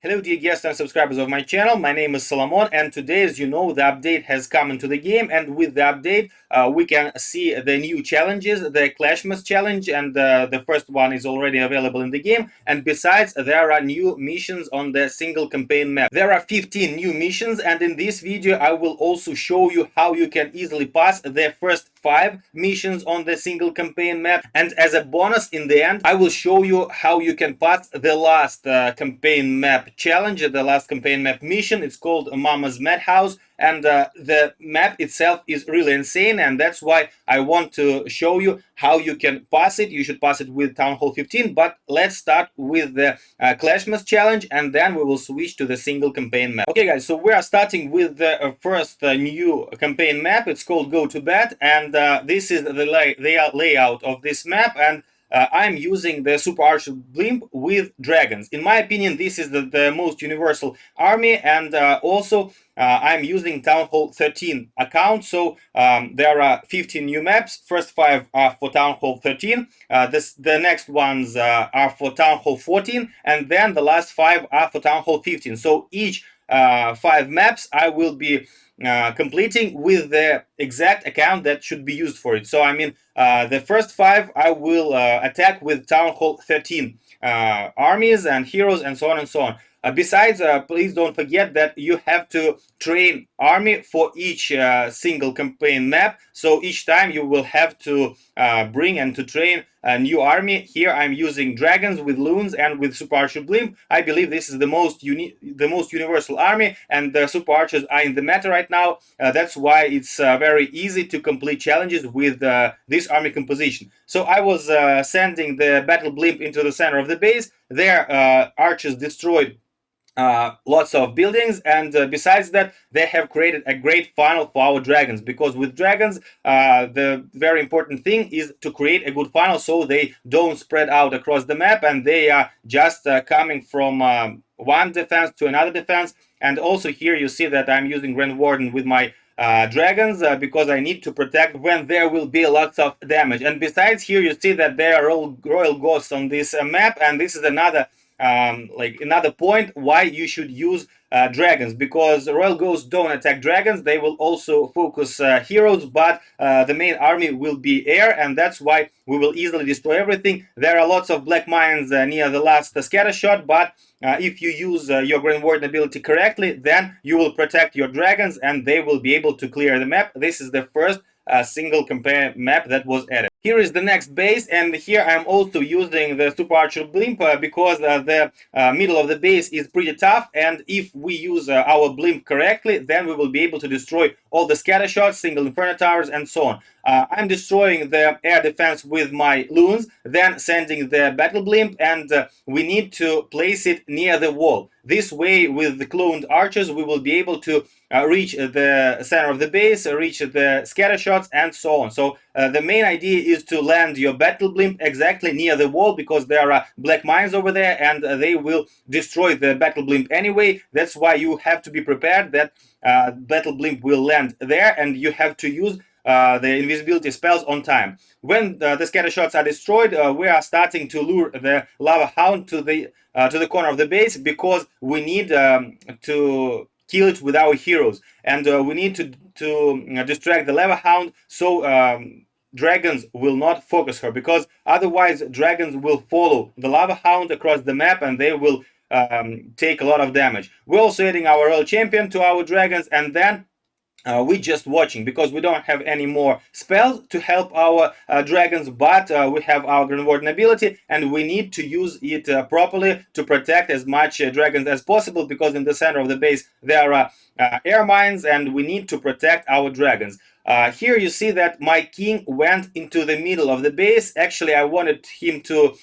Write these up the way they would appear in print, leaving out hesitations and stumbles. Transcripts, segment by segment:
Hello dear guests and subscribers of my channel, my name is Solomon, and today, as you know, the update has come into the game, and with the update we can see the new challenges, the Clashmas challenge, and the first one is already available in the game, and besides there are new missions on the single campaign map. There are 15 new missions, and in this video I will also show you how you can easily pass the first 5 missions on the single campaign map, and as a bonus in the end I will show you how you can pass the last campaign map challenge, the last campaign map mission. It's called O.M.MA's Madhouse, and the map itself is really insane, and that's why I want to show you how you can pass it. You should pass it with Town Hall 15, but let's start with the Clashmas challenge, and then we will switch to the single campaign map. Okay guys, so we are starting with the first new campaign map. It's called Go to Bed, and this is the layout of this map, and I'm using the Super Archer blimp with dragons. In my opinion, this is the most universal army, and also I'm using Town Hall 13 account, so there are 15 new maps. First 5 are for Town Hall 13, the next ones are for Town Hall 14, and then the last 5 are for Town Hall 15. So each 5 maps I will be completing with the exact account that should be used for it. So I mean, the first 5 I will attack with Town Hall 13 armies and heroes and so on and so on. Besides, please don't forget that you have to train army for each single campaign map. So each time you will have to bring and to train a new army. Here I'm using dragons with loons and with Super Archer blimp. I believe this is the most universal army, and the Super Archers are in the meta right now. That's why it's very easy to complete challenges with this army composition. So I was sending the battle blimp into the center of the base. There archers destroyed lots of buildings, and besides that they have created a great funnel for our dragons, because with dragons the very important thing is to create a good funnel so they don't spread out across the map, and they are just coming from one defense to another defense. And also here you see that I'm using Grand Warden with my dragons because I need to protect when there will be lots of damage. And besides, here you see that there are all royal ghosts on this map, and this is another another point why you should use dragons, because royal ghosts don't attack dragons. They will also focus heroes, but the main army will be air, and that's why we will easily destroy everything. There are lots of black mines near the last scatter shot, but if you use your Grand Warden ability correctly, then you will protect your dragons and they will be able to clear the map. This is the first single campaign map that was added. Here is the next base, and here I'm also using the Super Archer blimp because the middle of the base is pretty tough, and if we use our blimp correctly, then we will be able to destroy all the scatter shots, single inferno towers, and so on. I'm destroying the air defense with my loons, then sending the battle blimp, and we need to place it near the wall. This way, with the cloned archers, we will be able to reach the center of the base, reach the scatter shots, and so on. So the main idea is to land your battle blimp exactly near the wall, because there are black mines over there and they will destroy the battle blimp anyway. That's why you have to be prepared that battle blimp will land there, and you have to use the invisibility spells on time. When the scatter shots are destroyed, we are starting to lure the lava hound to the corner of the base, because we need to kill it with our heroes, and we need to distract the lava hound so dragons will not focus her, because otherwise dragons will follow the lava hound across the map and they will take a lot of damage. We're also adding our royal champion to our dragons, and then we're just watching, because we don't have any more spells to help our dragons, but we have our Grand Warden ability, and we need to use it properly to protect as much dragons as possible, because in the center of the base there are air mines, and we need to protect our dragons. Here you see that my king went into the middle of the base. Actually, I wanted him to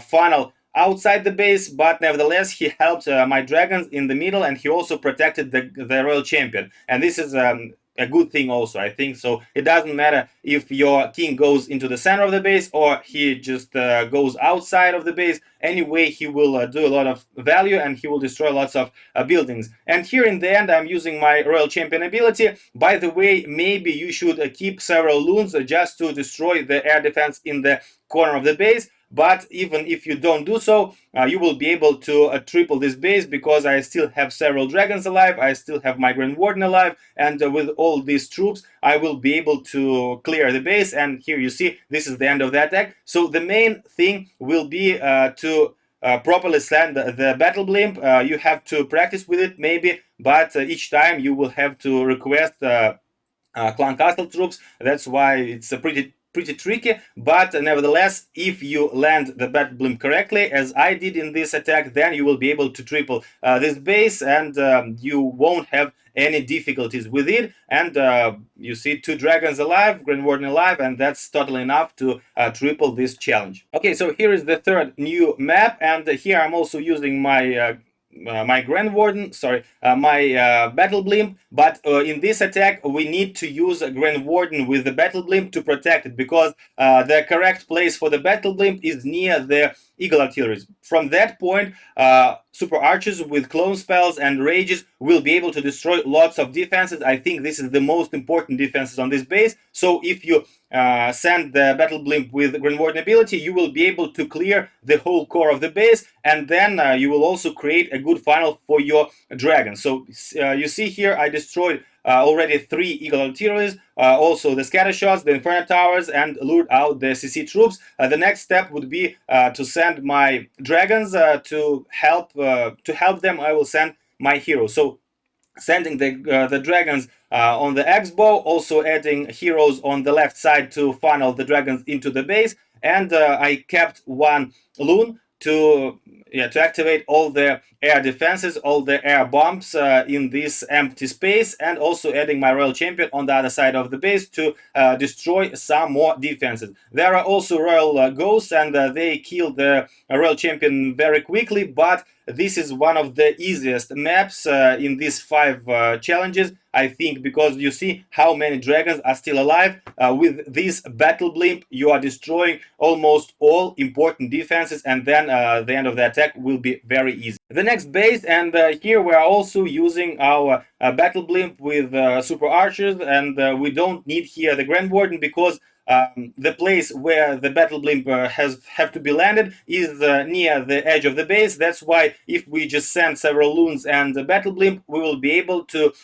funnel outside the base, but nevertheless he helped my dragons in the middle, and he also protected the royal champion, and this is a good thing also, I think. So it doesn't matter if your king goes into the center of the base or he just goes outside of the base. Anyway, he will do a lot of value, and he will destroy lots of buildings. And here in the end I'm using my royal champion ability. By the way, maybe you should keep several loons just to destroy the air defense in the corner of the base. But even if you don't do so, you will be able to triple this base, because I still have several dragons alive, I still have my Grand Warden alive, and with all these troops I will be able to clear the base. And here you see, this is the end of the attack. So the main thing will be to properly send the battle blimp. You have to practice with it maybe, but each time you will have to request clan castle troops. That's why it's a pretty tricky. But nevertheless, if you land the battle blimp correctly, as I did in this attack, then you will be able to triple this base, and you won't have any difficulties with it. And you see two dragons alive, Grand Warden alive, and that's totally enough to triple this challenge. Okay, so here is the third new map, and here I'm also using my Grand Warden, sorry, my Battle Blimp. But in this attack, we need to use a Grand Warden with the Battle Blimp to protect it, because the correct place for the Battle Blimp is near the Eagle Artilleries. From that point, Super Archers with clone spells and rages will be able to destroy lots of defenses. I think this is the most important defenses on this base. So if you send the Battle Blimp with Grand Warden ability, you will be able to clear the whole core of the base, and then you will also create a good final for your dragon. So you see here, I destroyed already 3 Eagle Artilleries, also the scatter shots, the Inferno Towers, and lured out the CC troops. The next step would be to send my dragons to help them. I will send my heroes. So sending the dragons on the X-bow, also adding heroes on the left side to funnel the dragons into the base, and I kept one loon to activate all the air defenses, all the air bombs in this empty space, and also adding my royal champion on the other side of the base to destroy some more defenses. There are also royal ghosts, and they kill the royal champion very quickly, but this is one of the easiest maps in these 5 challenges, I think, because you see how many dragons are still alive. With this battle blimp, you are destroying almost all important defenses, and then the end of the attack will be very easy. The next base, and here we are also using our battle blimp with super archers, and we don't need here the Grand Warden, because the place where the battle blimp have to be landed is near the edge of the base. That's why if we just send several loons and the battle blimp, we will be able to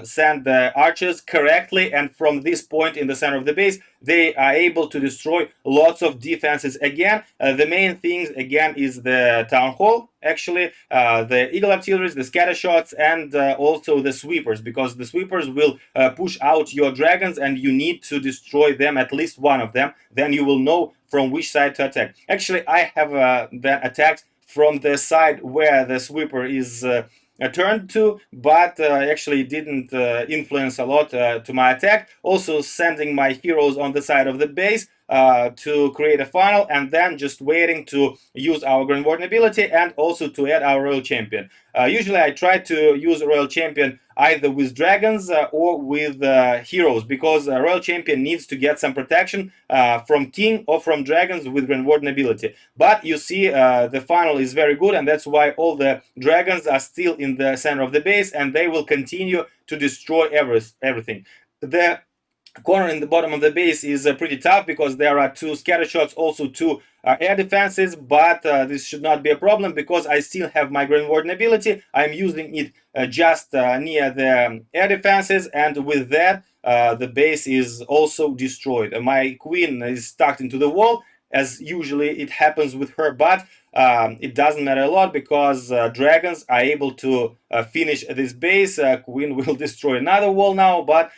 send the archers correctly, and from this point in the center of the base, they are able to destroy lots of defenses again. The main things again is the town hall, actually, the eagle artilleries, the scatter shots, and also the sweepers, because the sweepers will push out your dragons, and you need to destroy them, at least one of them. Then you will know from which side to attack. Actually, I have then attacked from the side where the sweeper is turned to, but actually didn't influence a lot to my attack. Also sending my heroes on the side of the base to create a funnel, and then just waiting to use our Grand Warden ability, and also to add our Royal Champion. Usually I try to use a Royal Champion either with dragons or with heroes, because Royal Champion needs to get some protection from king or from dragons with Grand Warden ability. But you see, the funnel is very good, and that's why all the dragons are still in the center of the base, and they will continue to destroy everything. The corner in the bottom of the base is pretty tough, because there are 2 scatter shots, also 2 air defenses, but this should not be a problem, because I still have my Grand Warden ability. I'm using it just near the air defenses, and with that the base is also destroyed. My queen is stuck into the wall, as usually it happens with her, but it doesn't matter a lot, because dragons are able to finish this base. Queen will destroy another wall now, but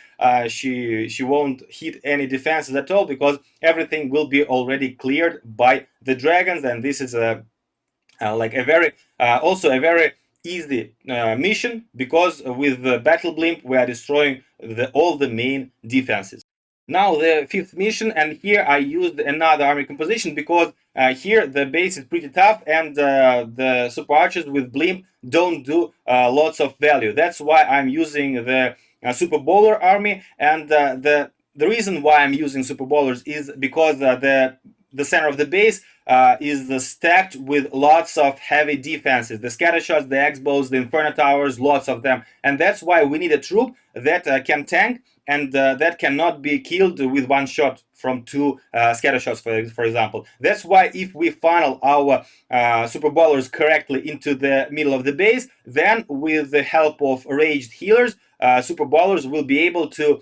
she won't hit any defenses at all, because everything will be already cleared by the dragons. And this is like a very also a very easy mission, because with the battle blimp we are destroying all the main defenses. Now the 5th mission, and here I used another army composition, because here the base is pretty tough, and the super archers with blimp don't do lots of value. That's why I'm using the super bowler army, and the reason why I'm using super bowlers is because the center of the base is stacked with lots of heavy defenses, the scatter shots, the X-bows, the Inferno Towers, lots of them, and that's why we need a troop that can tank, and that cannot be killed with one shot from two scatter shots, for example. That's why if we funnel our super ballers correctly into the middle of the base, then with the help of raged healers, super ballers will be able to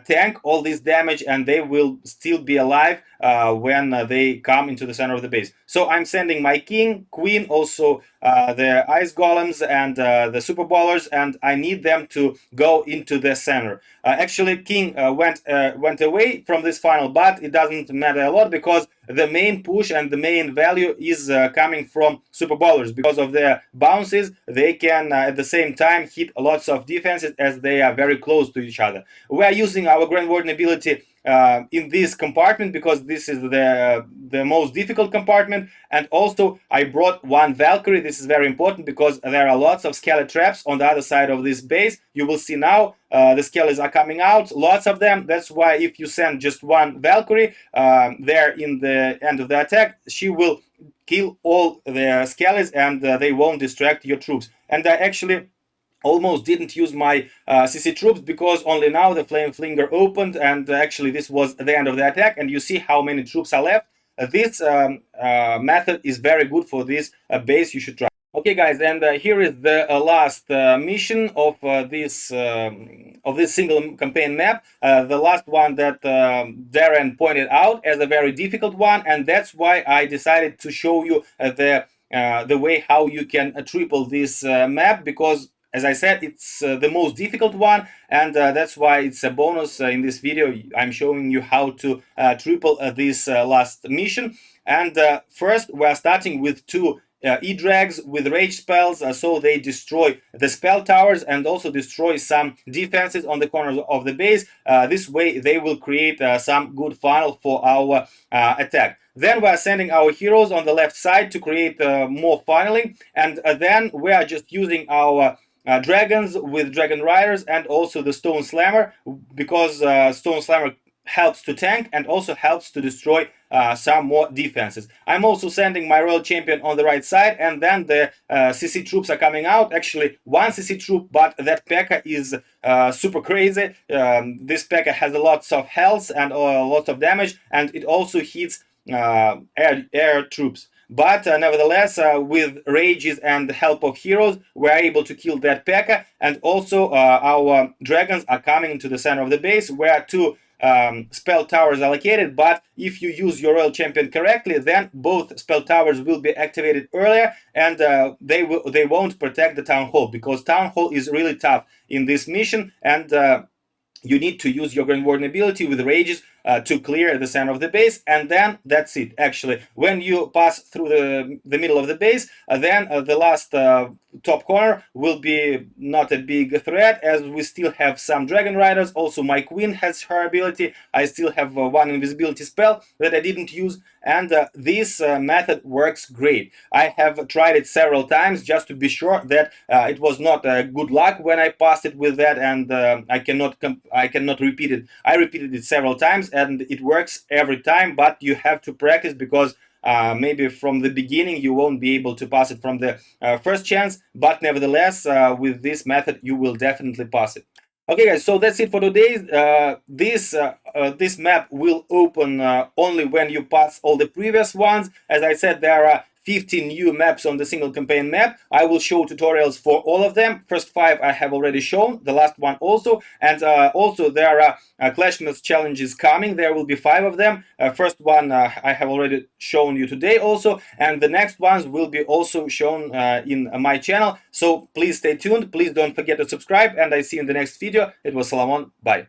tank all this damage, and they will still be alive when they come into the center of the base. So I'm sending my king, queen, also the ice golems and the super ballers, and I need them to go into the center. Actually, king went away from this final, but it doesn't matter a lot because the main push and the main value is coming from super ballers. Because of their bounces, they can at the same time hit lots of defenses as they are very close to each other. We are using our Grand Warden ability in this compartment because this is the most difficult compartment. And also I brought one Valkyrie. This is very important because there are lots of skelly traps on the other side of this base. You will see now the skellies are coming out, lots of them. That's why if you send just one Valkyrie there in the end of the attack, she will kill all the skellies and they won't distract your troops. And I actually almost didn't use my CC troops because only now the Flame Flinger opened, and actually this was the end of the attack, and you see how many troops are left. This method is very good for this base. You should try. Okay, guys, and here is the last mission of this single campaign map. The last one that Darren pointed out as a very difficult one, and that's why I decided to show you the way how you can triple this map, because as I said, it's the most difficult one, and that's why it's a bonus in this video. I'm showing you how to triple this last mission. And first, we're starting with two E-Drags with rage spells, so they destroy the spell towers and also destroy some defenses on the corners of the base. This way, they will create some good funnel for our attack. Then we are sending our heroes on the left side to create more funneling, and then we are just using our dragons with dragon riders and also the stone slammer, because stone slammer helps to tank and also helps to destroy some more defenses. I'm also sending my royal champion on the right side, and then the CC troops are coming out. Actually, one CC troop, but that P.E.K.K.A is super crazy. This P.E.K.K.A has a lots of health and lots of damage, and it also hits air troops. But nevertheless, with rages and the help of heroes, we're able to kill that P.E.K.K.A, and also our dragons are coming into the center of the base where two spell towers are located. But if you use your royal champion correctly, then both spell towers will be activated earlier, and they won't protect the town hall, because town hall is really tough in this mission, and you need to use your Grand Warden ability with rages to clear the center of the base, and then that's it. Actually, when you pass through the middle of the base, then the last top corner will be not a big threat, as we still have some dragon riders. Also, my queen has her ability. I still have one invisibility spell that I didn't use, and this method works great. I have tried it several times just to be sure that it was not good luck when I passed it with that, and I cannot repeat it. I repeated it several times, and it works every time, but you have to practice, because maybe from the beginning you won't be able to pass it from the first chance, but nevertheless, with this method you will definitely pass it. Okay, guys, so that's it for today. This map will open only when you pass all the previous ones. As I said, there are 15 new maps on the single campaign map. I will show tutorials for all of them. First 5 I have already shown, the last one also, and also there are CLASHMASS challenges coming. There will be 5 of them. First one I have already shown you today also, and the next ones will be also shown in my channel. So please stay tuned. Please don't forget to subscribe, and I see you in the next video. It was Salomon. Bye.